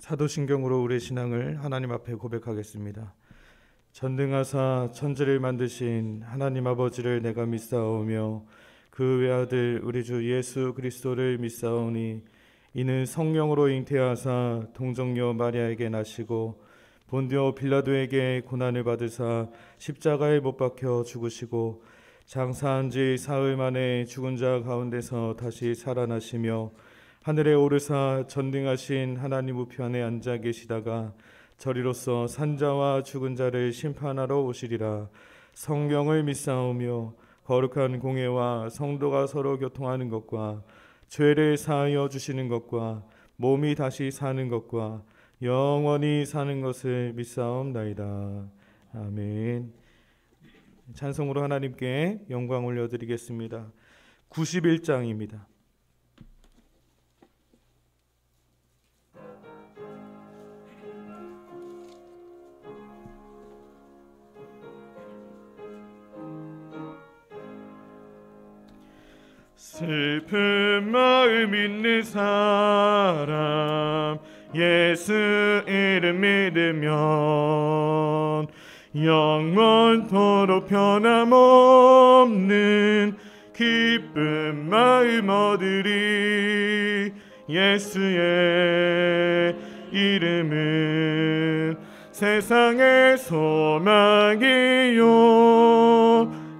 사도신경으로 우리의 신앙을 하나님 앞에 고백하겠습니다. 전능하사 천지를 만드신 하나님 아버지를 내가 믿사오며 그 외아들 우리 주 예수 그리스도를 믿사오니 이는 성령으로 잉태하사 동정녀 마리아에게 나시고 본디오 빌라도에게 고난을 받으사 십자가에 못 박혀 죽으시고 장사한 지 사흘 만에 죽은 자 가운데서 다시 살아나시며 하늘에 오르사 전능하신 하나님 우편에 앉아 계시다가 저리로서 산자와 죽은 자를 심판하러 오시리라. 성경을 믿사오며 거룩한 공회와 성도가 서로 교통하는 것과 죄를 사하여 주시는 것과 몸이 다시 사는 것과 영원히 사는 것을 믿사옵나이다. 아멘. 찬송으로 하나님께 영광 올려드리겠습니다. 91장입니다. 슬픈 마음 있는 사람 예수 이름 믿으면 영원토록 변함없는 기쁜 마음 얻으리. 예수의 이름은 세상의 소망이요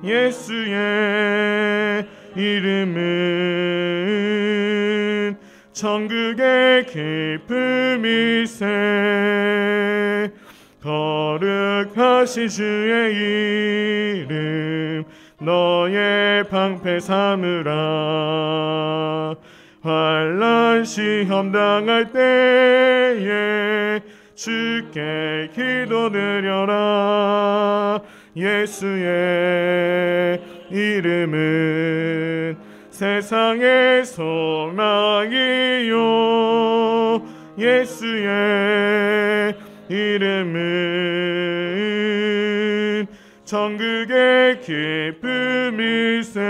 예수의 이름은 천국의 기쁨일세. 거룩하신 주의 이름 너의 방패 삼으라. 환난 시험 당할 때에 주께 기도 드려라. 예수의 이름은 세상의 소망이요 예수의 이름은 천국의 기쁨일세.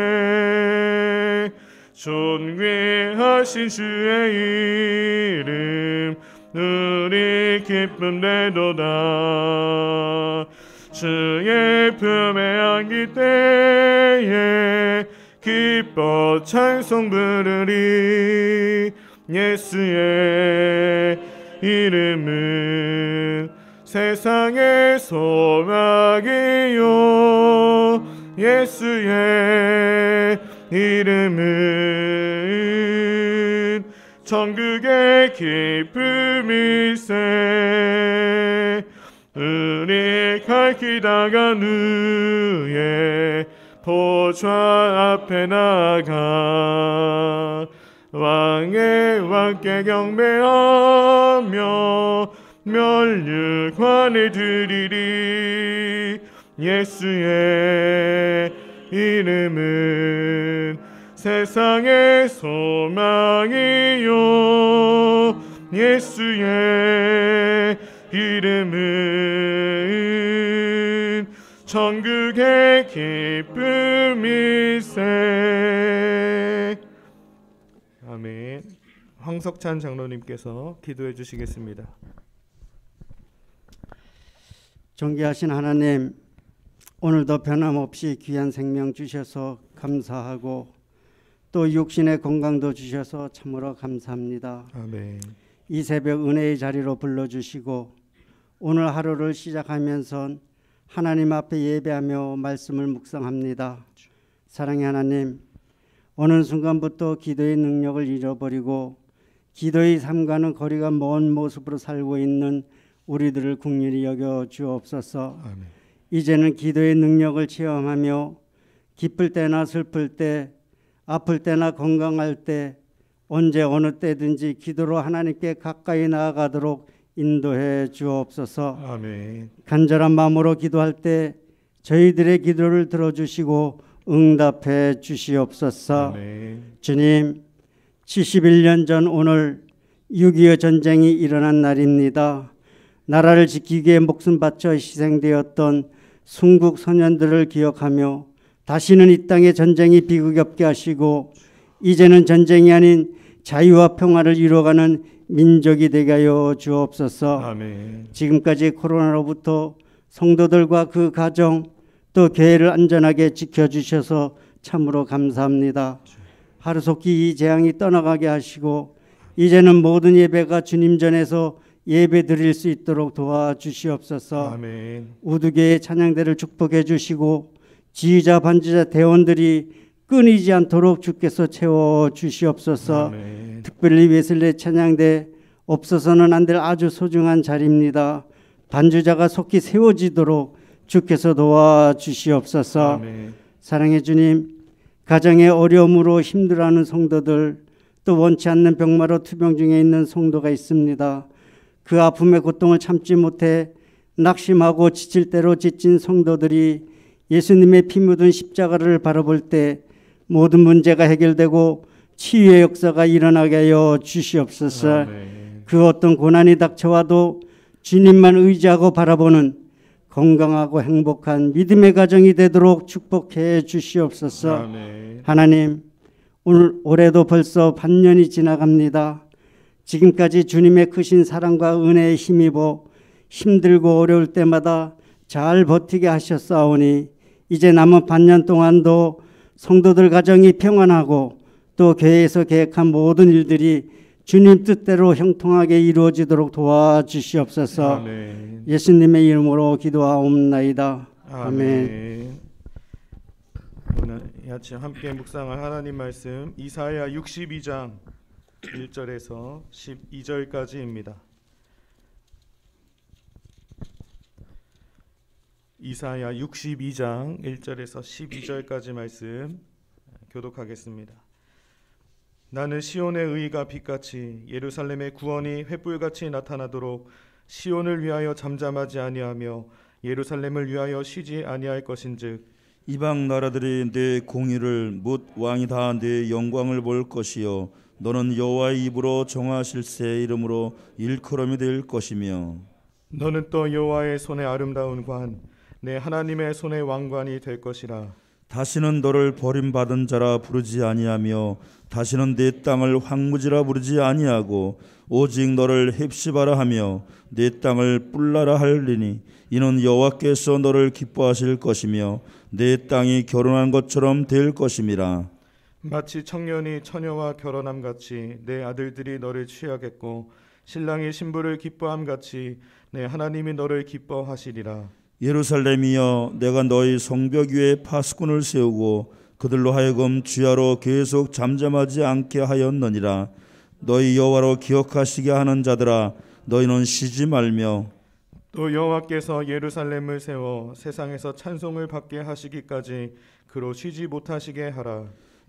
존귀하신 주의 이름 우리 기쁨 되도다. 주의 품에 안길 때에 기뻐 찬송 부르리. 예수의 이름은 세상의 소망이요 예수의 이름은 천국의 기쁨일세. 우리 갈 길 다간 후에 보좌 앞에 나가 왕의 왕께 경배하며 면류관을 드리리. 예수의 이름은 세상의 소망이요 예수의 이름은 천국의 기쁨일세. 아멘. 황석찬 장로님께서 기도해 주시겠습니다. 존귀하신 하나님, 오늘도 변함없이 귀한 생명 주셔서 감사하고 또 육신의 건강도 주셔서 참으로 감사합니다. 아멘. 이 새벽 은혜의 자리로 불러주시고 오늘 하루를 시작하면서 하나님 앞에 예배하며 말씀을 묵상합니다. 사랑의 하나님, 어느 순간부터 기도의 능력을 잃어버리고 기도의 삶과는 거리가 먼 모습으로 살고 있는 우리들을 긍휼히 여겨 주옵소서. 아멘. 이제는 기도의 능력을 체험하며 기쁠 때나 슬플 때, 아플 때나 건강할 때, 언제 어느 때든지 기도로 하나님께 가까이 나아가도록 인도해 주옵소서. 아멘. 간절한 마음으로 기도할 때 저희들의 기도를 들어주시고 응답해 주시옵소서. 아멘. 주님, 71년 전 오늘 6.25 전쟁이 일어난 날입니다. 나라를 지키기 위해 목숨 바쳐 희생되었던 순국 선현들을 기억하며 다시는 이 땅에 전쟁이 비극이 없게 하시고 이제는 전쟁이 아닌 자유와 평화를 이루어가는 민족이 되게 하여 주옵소서. 아멘. 지금까지 코로나로부터 성도들과 그 가정 또 교회를 안전하게 지켜주셔서 참으로 감사합니다. 하루속히 이 재앙이 떠나가게 하시고 이제는 모든 예배가 주님 전에서 예배 드릴 수 있도록 도와주시옵소서. 아멘. 우두교의 찬양대를 축복해 주시고 지휘자 반주자 대원들이 끊이지 않도록 주께서 채워 주시옵소서. 아멘. 특별히 웨슬레 찬양대 없어서는 안 될 아주 소중한 자리입니다. 반주자가 속히 세워지도록 주께서 도와주시옵소서. 아멘. 사랑해 주님, 가정의 어려움으로 힘들어하는 성도들, 또 원치 않는 병마로 투병 중에 있는 성도가 있습니다. 그 아픔의 고통을 참지 못해 낙심하고 지칠 대로 지친 성도들이 예수님의 피 묻은 십자가를 바라볼 때 모든 문제가 해결되고 치유의 역사가 일어나게 하여 주시옵소서. 아멘. 그 어떤 고난이 닥쳐와도 주님만 의지하고 바라보는 건강하고 행복한 믿음의 가정이 되도록 축복해 주시옵소서. 아멘. 하나님, 오늘 올해도 벌써 반년이 지나갑니다. 지금까지 주님의 크신 사랑과 은혜에 힘입어 힘들고 어려울 때마다 잘 버티게 하셨사오니 이제 남은 반년 동안도 성도들 가정이 평안하고 또 교회에서 계획한 모든 일들이 주님 뜻대로 형통하게 이루어지도록 도와주시옵소서. 아멘. 예수님의 이름으로 기도하옵나이다. 아멘. 오늘 이 아침 함께 묵상할 하나님 말씀 이사야 62장 1절에서 12절까지입니다. 이사야 62장 1절에서 12절까지 말씀 교독하겠습니다. 나는 시온의 의가 빛같이 예루살렘의 구원이 횃불같이 나타나도록 시온을 위하여 잠잠하지 아니하며 예루살렘을 위하여 쉬지 아니할 것인즉 이방 나라들이 내 공의를 묻 왕이 다 내 영광을 볼 것이요 너는 여호와의 입으로 정하실새 이름으로 일컬음이 될 것이며 너는 또 여호와의 손의 아름다운 관 내 하나님의 손의 왕관이 될 것이라. 다시는 너를 버림받은 자라 부르지 아니하며 다시는 내 땅을 황무지라 부르지 아니하고 오직 너를 헵시바라 하며 내 땅을 뿔라라 할리니 이는 여호와께서 너를 기뻐하실 것이며 내 땅이 결혼한 것처럼 될 것임이라. 마치 청년이 처녀와 결혼함 같이 내 아들들이 너를 취하겠고 신랑이 신부를 기뻐함 같이 내 하나님이 너를 기뻐하시리라. 예루살렘이여 내가 너희 성벽 위에 파수꾼을 세우고 그들로 하여금 주야로 계속 잠잠하지 않게 하였느니라. 너희 여호와로 기억하시게 하는 자들아 너희는 쉬지 말며 또 여호와께서 예루살렘을 세워 세상에서 찬송을 받게 하시기까지 그로 쉬지 못하시게 하라.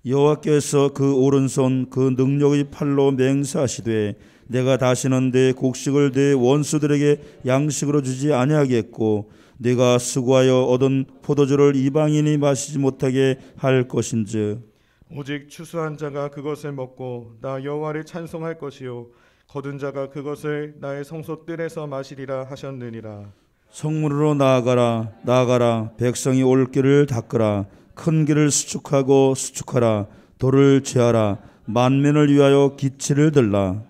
여호와께서 그 오른손 그 능력의 팔로 맹세하시되 내가 다시는 내 곡식을 내 원수들에게 양식으로 주지 아니하겠고 내가 수고하여 얻은 포도주를 이방인이 마시지 못하게 할 것인즉 오직 추수한 자가 그것을 먹고 나 여호와를 찬송할 것이요 거둔 자가 그것을 나의 성소 뜰에서 마시리라 하셨느니라. 성문으로 나아가라 나아가라 백성이 올 길을 닦으라 큰 길을 수축하라 돌을 죄하라 만민을 위하여 기치를 들라.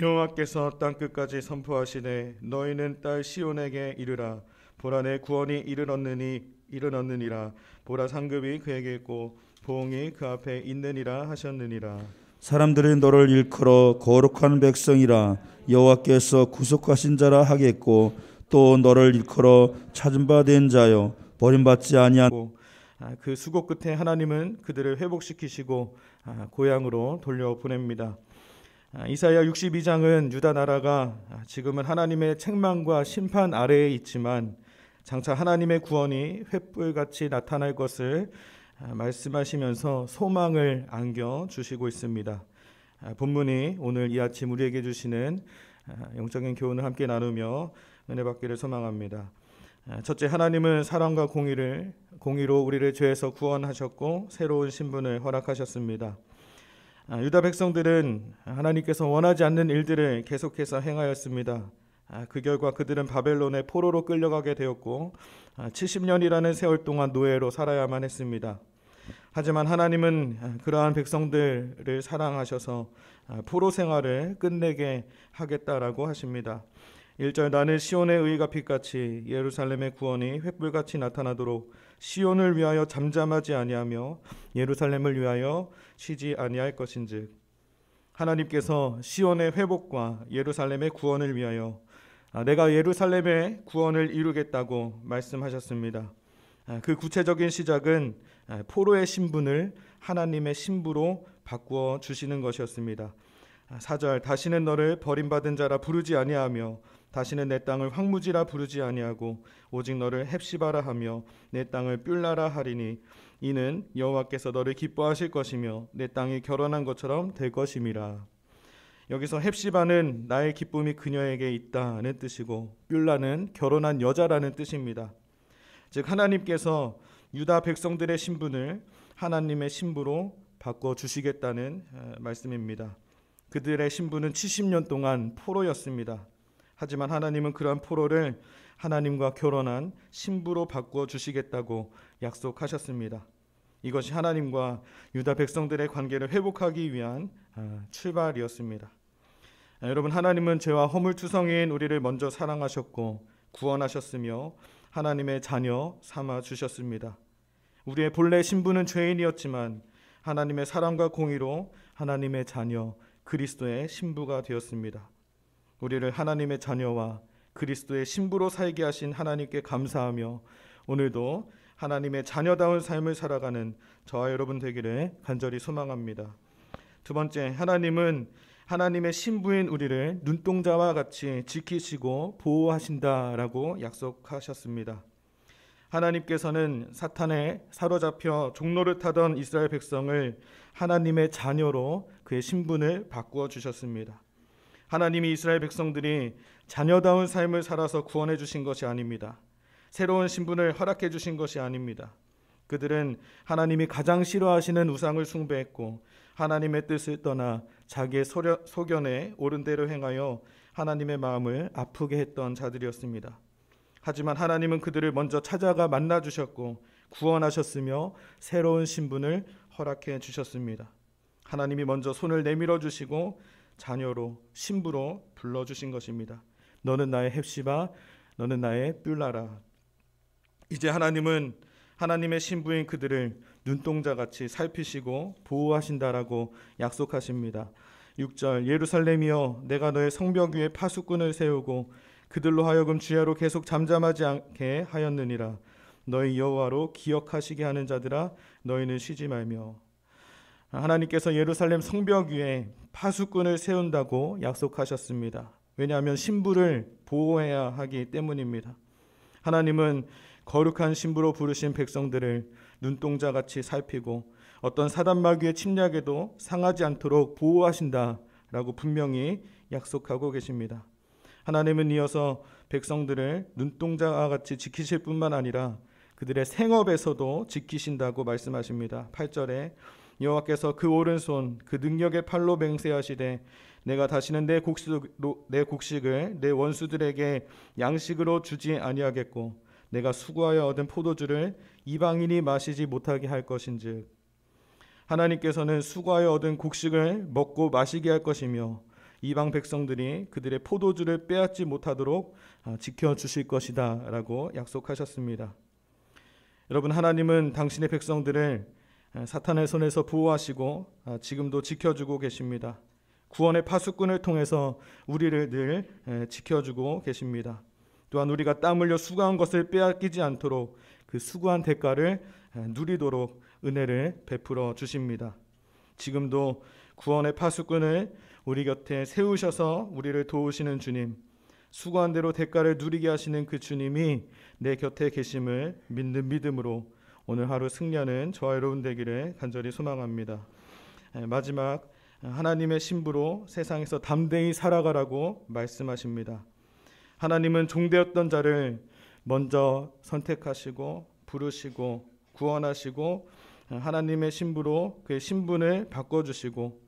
여호와께서 땅 끝까지 선포하시되 너희는 딸 시온에게 이르라. 보라 내 구원이 이르렀느니라. 보라 상급이 그에게 있고 보응이 그 앞에 있느니라 하셨느니라. 사람들이 너를 일컬어 거룩한 백성이라 여호와께서 구속하신 자라 하겠고 또 너를 일컬어 찾은 바 된 자여 버림받지 아니하고 그 수고 끝에 하나님은 그들을 회복시키시고 고향으로 돌려보냅니다. 이사야 62장은 유다 나라가 지금은 하나님의 책망과 심판 아래에 있지만 장차 하나님의 구원이 횃불같이 나타날 것을 말씀하시면서 소망을 안겨주시고 있습니다. 본문이 오늘 이 아침 우리에게 주시는 영적인 교훈을 함께 나누며 은혜 받기를 소망합니다. 첫째, 하나님은 사랑과 공의로 우리를 죄에서 구원하셨고 새로운 신분을 허락하셨습니다. 유다 백성들은 하나님께서 원하지 않는 일들을 계속해서 행하였습니다. 그 결과 그들은 바벨론의 포로로 끌려가게 되었고 70년이라는 세월 동안 노예로 살아야만 했습니다. 하지만 하나님은 그러한 백성들을 사랑하셔서 포로 생활을 끝내게 하겠다라고 하십니다. 1절 나는 시온의 의가 빛같이 예루살렘의 구원이 횃불같이 나타나도록 시온을 위하여 잠잠하지 아니하며 예루살렘을 위하여 쉬지 아니할 것인즉, 하나님께서 시온의 회복과 예루살렘의 구원을 위하여 내가 예루살렘의 구원을 이루겠다고 말씀하셨습니다. 그 구체적인 시작은 포로의 신분을 하나님의 신부로 바꾸어 주시는 것이었습니다. 4절 다시는 너를 버림받은 자라 부르지 아니하며 다시는 내 땅을 황무지라 부르지 아니하고 오직 너를 헵시바라 하며 내 땅을 뷸라라 하리니 이는 여호와께서 너를 기뻐하실 것이며 내 땅이 결혼한 것처럼 될 것임이라. 여기서 헵시바는 나의 기쁨이 그녀에게 있다는 뜻이고 뷸라는 결혼한 여자라는 뜻입니다. 즉 하나님께서 유다 백성들의 신분을 하나님의 신부로 바꿔주시겠다는 말씀입니다. 그들의 신분은 70년 동안 포로였습니다. 하지만 하나님은 그러한 포로를 하나님과 결혼한 신부로 바꿔주시겠다고 약속하셨습니다. 이것이 하나님과 유다 백성들의 관계를 회복하기 위한 출발이었습니다. 여러분, 하나님은 죄와 허물투성이인 우리를 먼저 사랑하셨고 구원하셨으며 하나님의 자녀 삼아 주셨습니다. 우리의 본래 신분은 죄인이었지만 하나님의 사랑과 공의로 하나님의 자녀 그리스도의 신부가 되었습니다. 우리를 하나님의 자녀와 그리스도의 신부로 살게 하신 하나님께 감사하며 오늘도 하나님의 자녀다운 삶을 살아가는 저와 여러분 되기를 간절히 소망합니다. 두 번째, 하나님은 하나님의 신부인 우리를 눈동자와 같이 지키시고 보호하신다라고 약속하셨습니다. 하나님께서는 사탄에 사로잡혀 종로를 타던 이스라엘 백성을 하나님의 자녀로 그의 신분을 바꾸어 주셨습니다. 하나님이 이스라엘 백성들이 자녀다운 삶을 살아서 구원해 주신 것이 아닙니다. 새로운 신분을 허락해 주신 것이 아닙니다. 그들은 하나님이 가장 싫어하시는 우상을 숭배했고 하나님의 뜻을 떠나 자기의 소견에 옳은 대로 행하여 하나님의 마음을 아프게 했던 자들이었습니다. 하지만 하나님은 그들을 먼저 찾아가 만나주셨고 구원하셨으며 새로운 신분을 허락해 주셨습니다. 하나님이 먼저 손을 내밀어 주시고 자녀로 신부로 불러주신 것입니다. 너는 나의 헵시바, 너는 나의 뷸라라. 이제 하나님은 하나님의 신부인 그들을 눈동자같이 살피시고 보호하신다라고 약속하십니다. 6절 예루살렘이여 내가 너의 성벽 위에 파수꾼을 세우고 그들로 하여금 주야로 계속 잠잠하지 않게 하였느니라. 너희 여호와로 기억하시게 하는 자들아 너희는 쉬지 말며. 하나님께서 예루살렘 성벽 위에 파수꾼을 세운다고 약속하셨습니다. 왜냐하면 신부를 보호해야 하기 때문입니다. 하나님은 거룩한 신부로 부르신 백성들을 눈동자같이 살피고 어떤 사단마귀의 침략에도 상하지 않도록 보호하신다라고 분명히 약속하고 계십니다. 하나님은 이어서 백성들을 눈동자와 같이 지키실 뿐만 아니라 그들의 생업에서도 지키신다고 말씀하십니다. 8절에 여호와께서 그 오른손 그 능력의 팔로 맹세하시되 내가 다시는 내 곡식을 내 원수들에게 양식으로 주지 아니하겠고 내가 수고하여 얻은 포도주를 이방인이 마시지 못하게 할 것인즉. 하나님께서는 수고하여 얻은 곡식을 먹고 마시게 할 것이며 이방 백성들이 그들의 포도주를 빼앗지 못하도록 지켜주실 것이다 라고 약속하셨습니다. 여러분, 하나님은 당신의 백성들을 사탄의 손에서 보호하시고 지금도 지켜주고 계십니다. 구원의 파수꾼을 통해서 우리를 늘 지켜주고 계십니다. 또한 우리가 땀 흘려 수고한 것을 빼앗기지 않도록 그 수고한 대가를 누리도록 은혜를 베풀어 주십니다. 지금도 구원의 파수꾼을 우리 곁에 세우셔서 우리를 도우시는 주님, 수고한 대로 대가를 누리게 하시는 그 주님이 내 곁에 계심을 믿는 믿음으로 오늘 하루 승리하는 저와 여러분 되기를 간절히 소망합니다. 마지막, 하나님의 신부로 세상에서 담대히 살아가라고 말씀하십니다. 하나님은 종되었던 자를 먼저 선택하시고 부르시고 구원하시고 하나님의 신부로 그의 신분을 바꿔주시고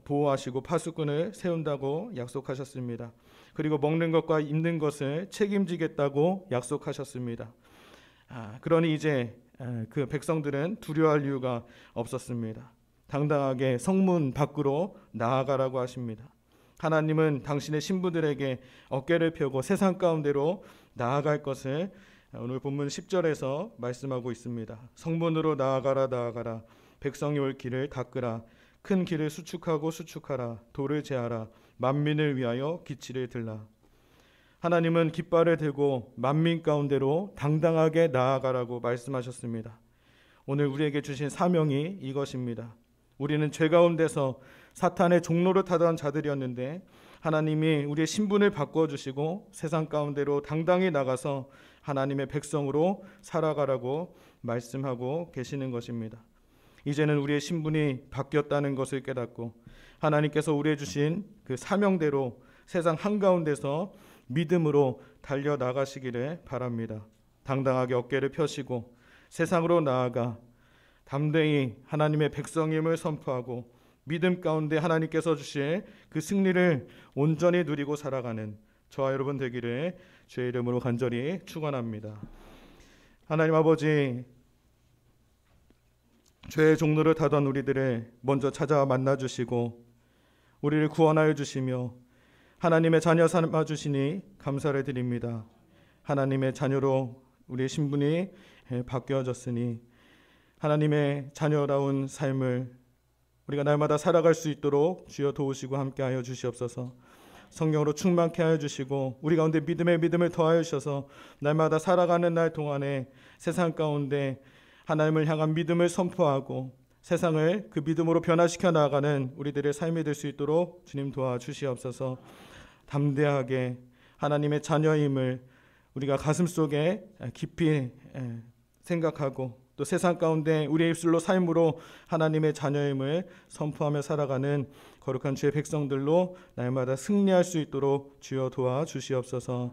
보호하시고 파수꾼을 세운다고 약속하셨습니다. 그리고 먹는 것과 입는 것을 책임지겠다고 약속하셨습니다. 그러니 이제 그 백성들은 두려워할 이유가 없었습니다. 당당하게 성문 밖으로 나아가라고 하십니다. 하나님은 당신의 신부들에게 어깨를 펴고 세상 가운데로 나아갈 것을 오늘 본문 10절에서 말씀하고 있습니다. 성문으로 나아가라. 백성이 올 길을 닦으라. 큰 길을 수축하고 수축하라. 돌을 제하라. 만민을 위하여 기치를 들라. 하나님은 깃발을 들고 만민 가운데로 당당하게 나아가라고 말씀하셨습니다. 오늘 우리에게 주신 사명이 이것입니다. 우리는 죄 가운데서 사탄의 종로를 타던 자들이었는데 하나님이 우리의 신분을 바꿔주시고 세상 가운데로 당당히 나가서 하나님의 백성으로 살아가라고 말씀하고 계시는 것입니다. 이제는 우리의 신분이 바뀌었다는 것을 깨닫고 하나님께서 우리에게 주신 그 사명대로 세상 한가운데서 믿음으로 달려나가시기를 바랍니다. 당당하게 어깨를 펴시고 세상으로 나아가 담대히 하나님의 백성임을 선포하고 믿음 가운데 하나님께서 주실 그 승리를 온전히 누리고 살아가는 저와 여러분 되기를 주의 이름으로 간절히 축원합니다. 하나님 아버지, 죄의 종로를 타던 우리들을 먼저 찾아와 만나주시고 우리를 구원하여 주시며 하나님의 자녀 삼아 주시니 감사를 드립니다. 하나님의 자녀로 우리의 신분이 바뀌어졌으니 하나님의 자녀다운 삶을 우리가 날마다 살아갈 수 있도록 주여 도우시고 함께하여 주시옵소서. 성령으로 충만케 하여 주시고 우리 가운데 믿음을 더하여 주셔서 날마다 살아가는 날 동안에 세상 가운데 하나님을 향한 믿음을 선포하고 세상을 그 믿음으로 변화시켜 나가는 우리들의 삶이 될 수 있도록 주님 도와주시옵소서. 담대하게 하나님의 자녀임을 우리가 가슴속에 깊이 생각하고 또 세상 가운데 우리의 입술로 삶으로 하나님의 자녀임을 선포하며 살아가는 거룩한 주의 백성들로 날마다 승리할 수 있도록 주여 도와주시옵소서.